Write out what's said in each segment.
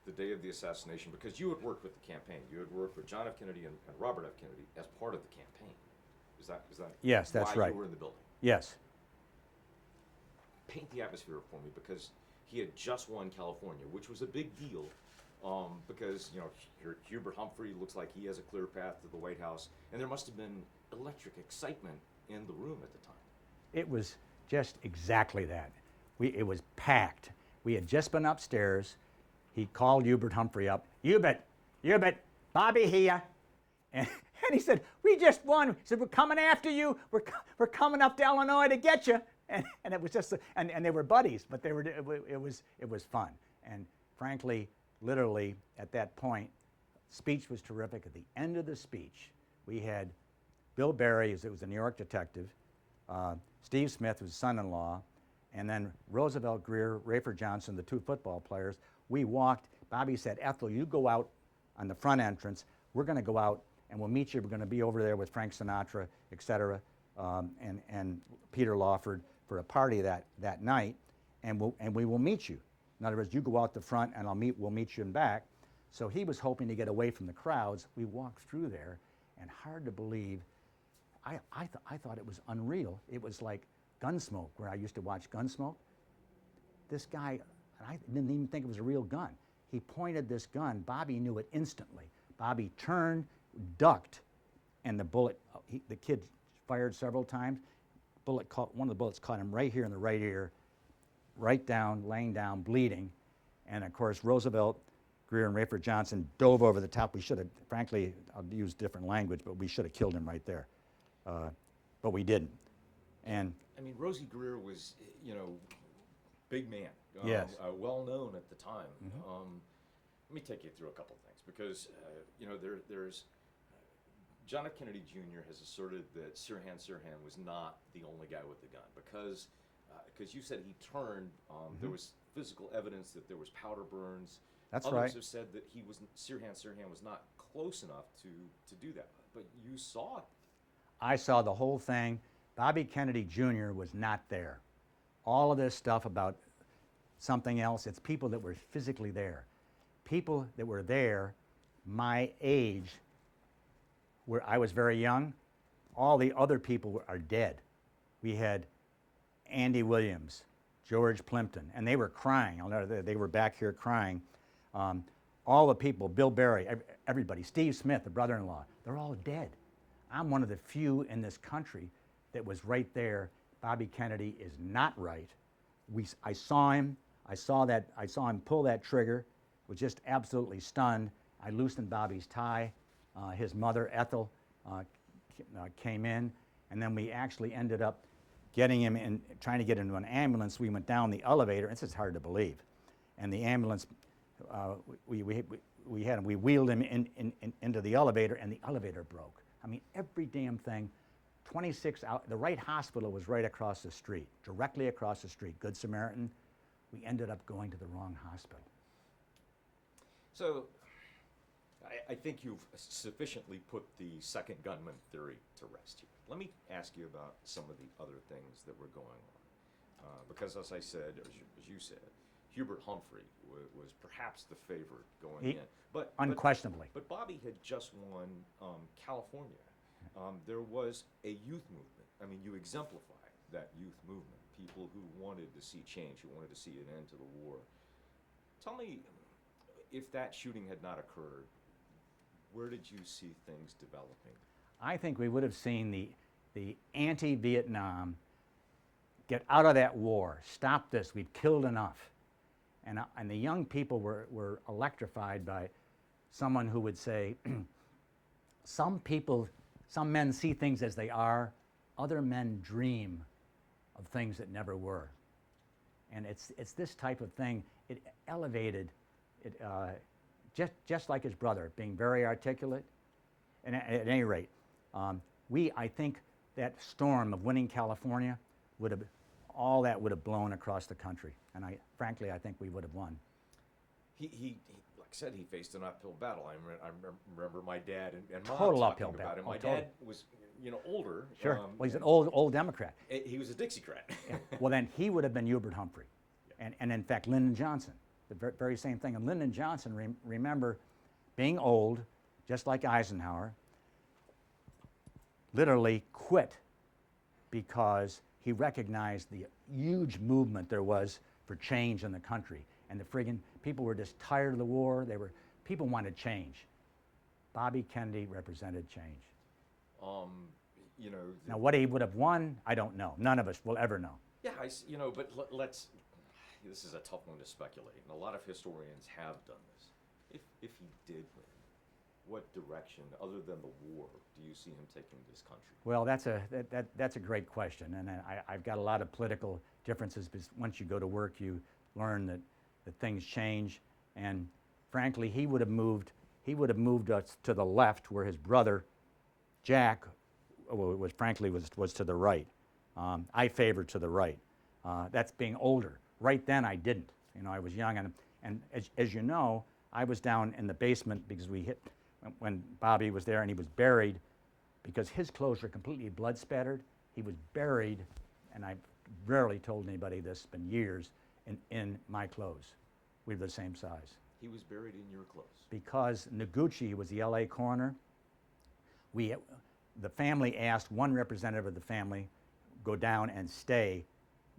the day of the assassination, because you had worked with the campaign. You had worked with John F. Kennedy and Robert F. Kennedy as part of the campaign. Is that Yes, that's why right. you were in the building? Yes. Paint the atmosphere for me, because he had just won California, which was a big deal, because Hubert Humphrey looks like he has a clear path to the White House, and there must have been electric excitement in the room at the time. It was just exactly that. It was packed. We had just been upstairs. He called Hubert Humphrey up. Hubert, Bobby here. And he said, we just won. He said, we're coming after you. We're coming up to Illinois to get you. And it was just, and they were buddies, but it was fun. And frankly, literally at that point, speech was terrific. At the end of the speech, we had Bill Barry, it was a New York detective, Steve Smith, who's son-in-law, and then Roosevelt Grier, Rayford Johnson, the two football players. We walked. Bobby said, Ethel, you go out on the front entrance. We're going to go out and we'll meet you. We're going to be over there with Frank Sinatra, et cetera, and Peter Lawford for a party that night, and we will meet you. In other words, you go out the front and we'll meet you in back. So he was hoping to get away from the crowds. We walked through there, and hard to believe, I thought it was unreal. It was like Gunsmoke, where I used to watch Gunsmoke. This guy, I didn't even think it was a real gun. He pointed this gun. Bobby knew it instantly. Bobby turned, ducked, and the kid fired several times. One of the bullets caught him right here in the right ear, right down, laying down, bleeding. And of course, Roosevelt, Grier, and Rayford Johnson dove over the top. We should have, frankly, I'll use different language, but we should have killed him right there. But we didn't. And I mean, Rosey Grier was, big man. Yes. Well known at the time. Mm-hmm. Let me take you through a couple things, because there's John F. Kennedy Jr. has asserted that Sirhan was not the only guy with the gun, because you said he turned. Mm-hmm. There was physical evidence that there was powder burns. That's Others right. have said that Sirhan was not close enough to do that, but you saw it. I saw the whole thing. Bobby Kennedy Jr. was not there. All of this stuff about something else, it's people that were physically there. People that were there, my age, where I was very young, all the other people are dead. We had Andy Williams, George Plimpton, and they were crying. They were back here crying. All the people, Bill Barry, everybody, Steve Smith, the brother-in-law, they're all dead. I'm one of the few in this country that was right there. Bobby Kennedy is not right. I saw him. I saw him pull that trigger. Was just absolutely stunned. I loosened Bobby's tie. His mother, Ethel, came in, and then we actually ended up getting him in, trying to get into an ambulance. We went down the elevator. It's just hard to believe. And the ambulance, we wheeled him into the elevator, and the elevator broke. I mean, every damn thing. 26 out. The right hospital was right across the street, directly across the street. Good Samaritan. We ended up going to the wrong hospital. So, I think you've sufficiently put the second gunman theory to rest here. Let me ask you about some of the other things that were going on. Because as I said, as you said, Hubert Humphrey was perhaps the favorite going in. But unquestionably. But Bobby had just won California. There was a youth movement. I mean, you exemplify that youth movement. People who wanted to see change, who wanted to see an end to the war. Tell me, if that shooting had not occurred, where did you see things developing? I think we would have seen the anti-Vietnam get out of that war. Stop this. We've killed enough. And the young people were electrified by someone who would say, some men see things as they are, other men dream of things that never were. And it's this type of thing. It elevated, just like his brother, being very articulate. And at any rate, I think that storm of winning California all that would have blown across the country. And frankly, I think we would have won. He like I said, he faced an uphill battle. I remember my dad and mom Total talking uphill about battle. it. My dad was, older. Sure. Well, he's an old Democrat. He was a Dixiecrat. Yeah. Well, then he would have been Hubert Humphrey, and in fact Lyndon Johnson. the very same thing. And Lyndon Johnson, remember, being old, just like Eisenhower, literally quit because he recognized the huge movement there was for change in the country. And the friggin' people were just tired of the war. People wanted change. Bobby Kennedy represented change. You know. Now, what he would have won, I don't know. None of us will ever know. Yeah, you know, but let's. This is a tough one to speculate, and a lot of historians have done this. If he did win, what direction, other than the war, do you see him taking this country? Well, that's a great question, and I've got a lot of political differences. Because once you go to work, you learn that things change, and frankly, he would have moved us to the left, where his brother Jack was to the right. I favored to the right. That's being older. Right then, I didn't. You know, I was young, and as you know, I was down in the basement because when Bobby was there, and he was buried because his clothes were completely blood spattered. He was buried, and I rarely told anybody this. It's been years in my clothes. We were the same size. He was buried in your clothes because Noguchi was the L.A. coroner. The family asked one representative of the family go down and stay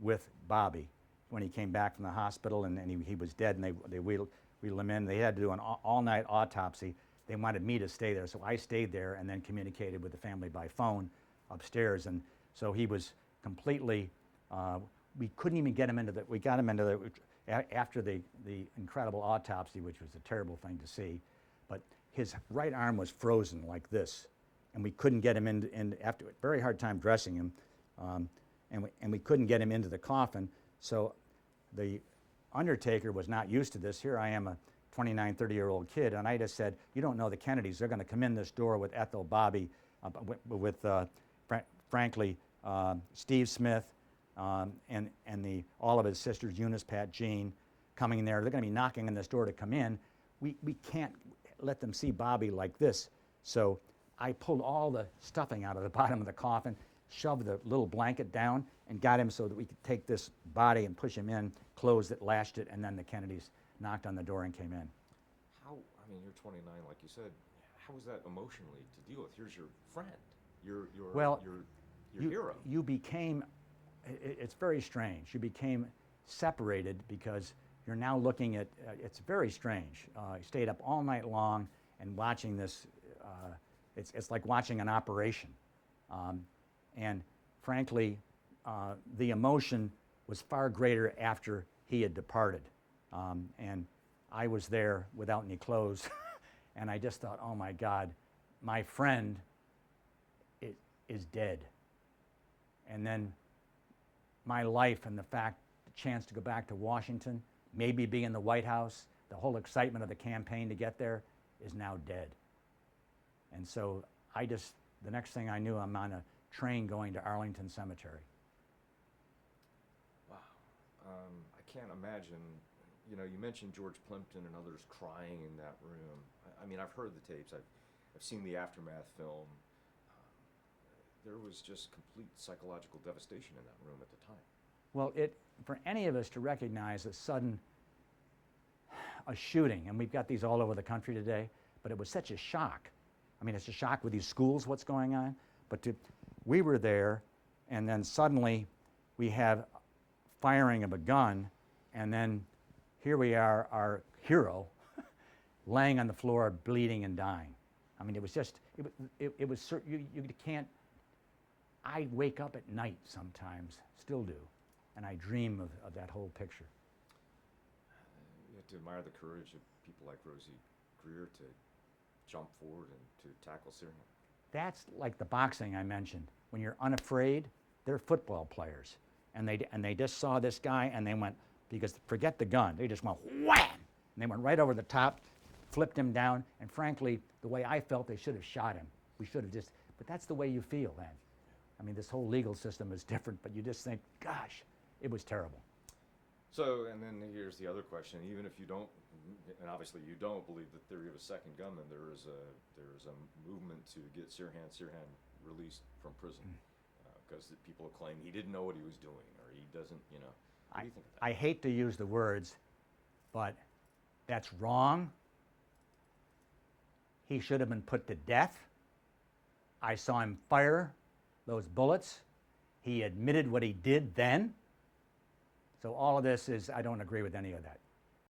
with Bobby when he came back from the hospital, and he was dead, and they wheeled him in. They had to do an all-night autopsy. They wanted me to stay there, so I stayed there and then communicated with the family by phone upstairs. And so he was completely, we couldn't even get him into we got him into after the incredible autopsy, which was a terrible thing to see, but his right arm was frozen like this, and we couldn't get him in after a very hard time dressing him, and we couldn't get him into the coffin. So the undertaker was not used to this. Here I am, a 29, 30-year-old kid, and I just said, you don't know the Kennedys. They're going to come in this door with Ethel, Bobby, frankly, Steve Smith, and all of his sisters, Eunice, Pat, Jean, coming in there. They're going to be knocking on this door to come in. We can't let them see Bobby like this. So I pulled all the stuffing out of the bottom of the coffin, shoved the little blanket down, and got him so that we could take this body and push him in, closed it, lashed it, and then the Kennedys knocked on the door and came in. How, I mean, you're 29, like you said. How was that emotionally to deal with? Here's your friend, your hero. You became, it's very strange. You became separated because you're now looking at, it's very strange. I stayed up all night long and watching this, it's like watching an operation. And frankly, the emotion was far greater after he had departed. And I was there without any clothes, and I just thought, oh my God, my friend is dead. And then my life and the chance to go back to Washington, maybe be in the White House, the whole excitement of the campaign to get there is now dead. And so the next thing I knew, I'm on a train going to Arlington Cemetery. Wow. I can't imagine, you know, you mentioned George Plimpton and others crying in that room. I mean, I've heard the tapes, I've seen the aftermath film. There was just complete psychological devastation in that room at the time. Well, for any of us to recognize a shooting, and we've got these all over the country today, but it was such a shock. I mean, it's a shock with these schools, what's going on, but we were there, and then suddenly we have firing of a gun, and then here we are, our hero, laying on the floor, bleeding and dying. I mean, it was just, it was, you can't, I wake up at night sometimes, still do, and I dream of that whole picture. You have to admire the courage of people like Rosey Grier to jump forward and to tackle Sirhan. That's like the boxing I mentioned. When you're unafraid, they're football players. And they just saw this guy and they went, because forget the gun, they just went wham! And they went right over the top, flipped him down, and frankly, the way I felt, they should have shot him. We should have just, but that's the way you feel then. I mean, this whole legal system is different, but you just think, gosh, it was terrible. So, and then here's the other question. Even if you don't, and obviously you don't believe the theory of a second gunman, there is a movement to get Sirhan released from prison because people claim he didn't know what he was doing or he doesn't, you know. What do you think of that? I hate to use the words, but that's wrong. He should have been put to death. I saw him fire those bullets. He admitted what he did then. So all of this is, I don't agree with any of that.